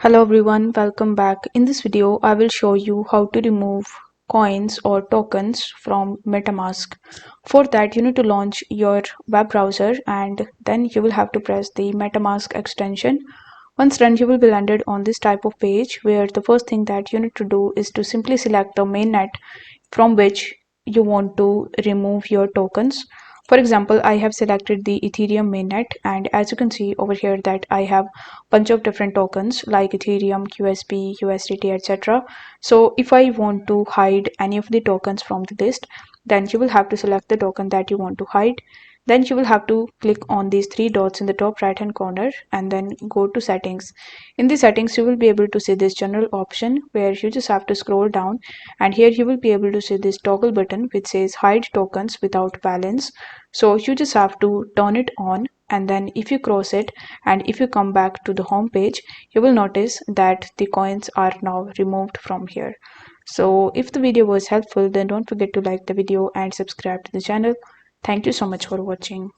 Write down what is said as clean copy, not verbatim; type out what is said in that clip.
Hello everyone, welcome back. In this video, I will show you how to remove coins or tokens from Metamask. For that, you need to launch your web browser and then you will have to press the Metamask extension. Once done, you will be landed on this type of page where the first thing that you need to do is to simply select the mainnet from which you want to remove your tokens. For example, I have selected the Ethereum mainnet, and as you can see over here that I have bunch of different tokens like Ethereum, QSP, USDT, etc. So if I want to hide any of the tokens from the list, then you will have to select the token that you want to hide. Then you will have to click on these three dots in the top right hand corner and then go to settings. In the settings, you will be able to see this general option where you just have to scroll down, and here you will be able to see this toggle button which says hide tokens without balance. So you just have to turn it on, and then if you cross it and if you come back to the home page, you will notice that the coins are now removed from here. So if the video was helpful, then don't forget to like the video and subscribe to the channel. Thank you so much for watching.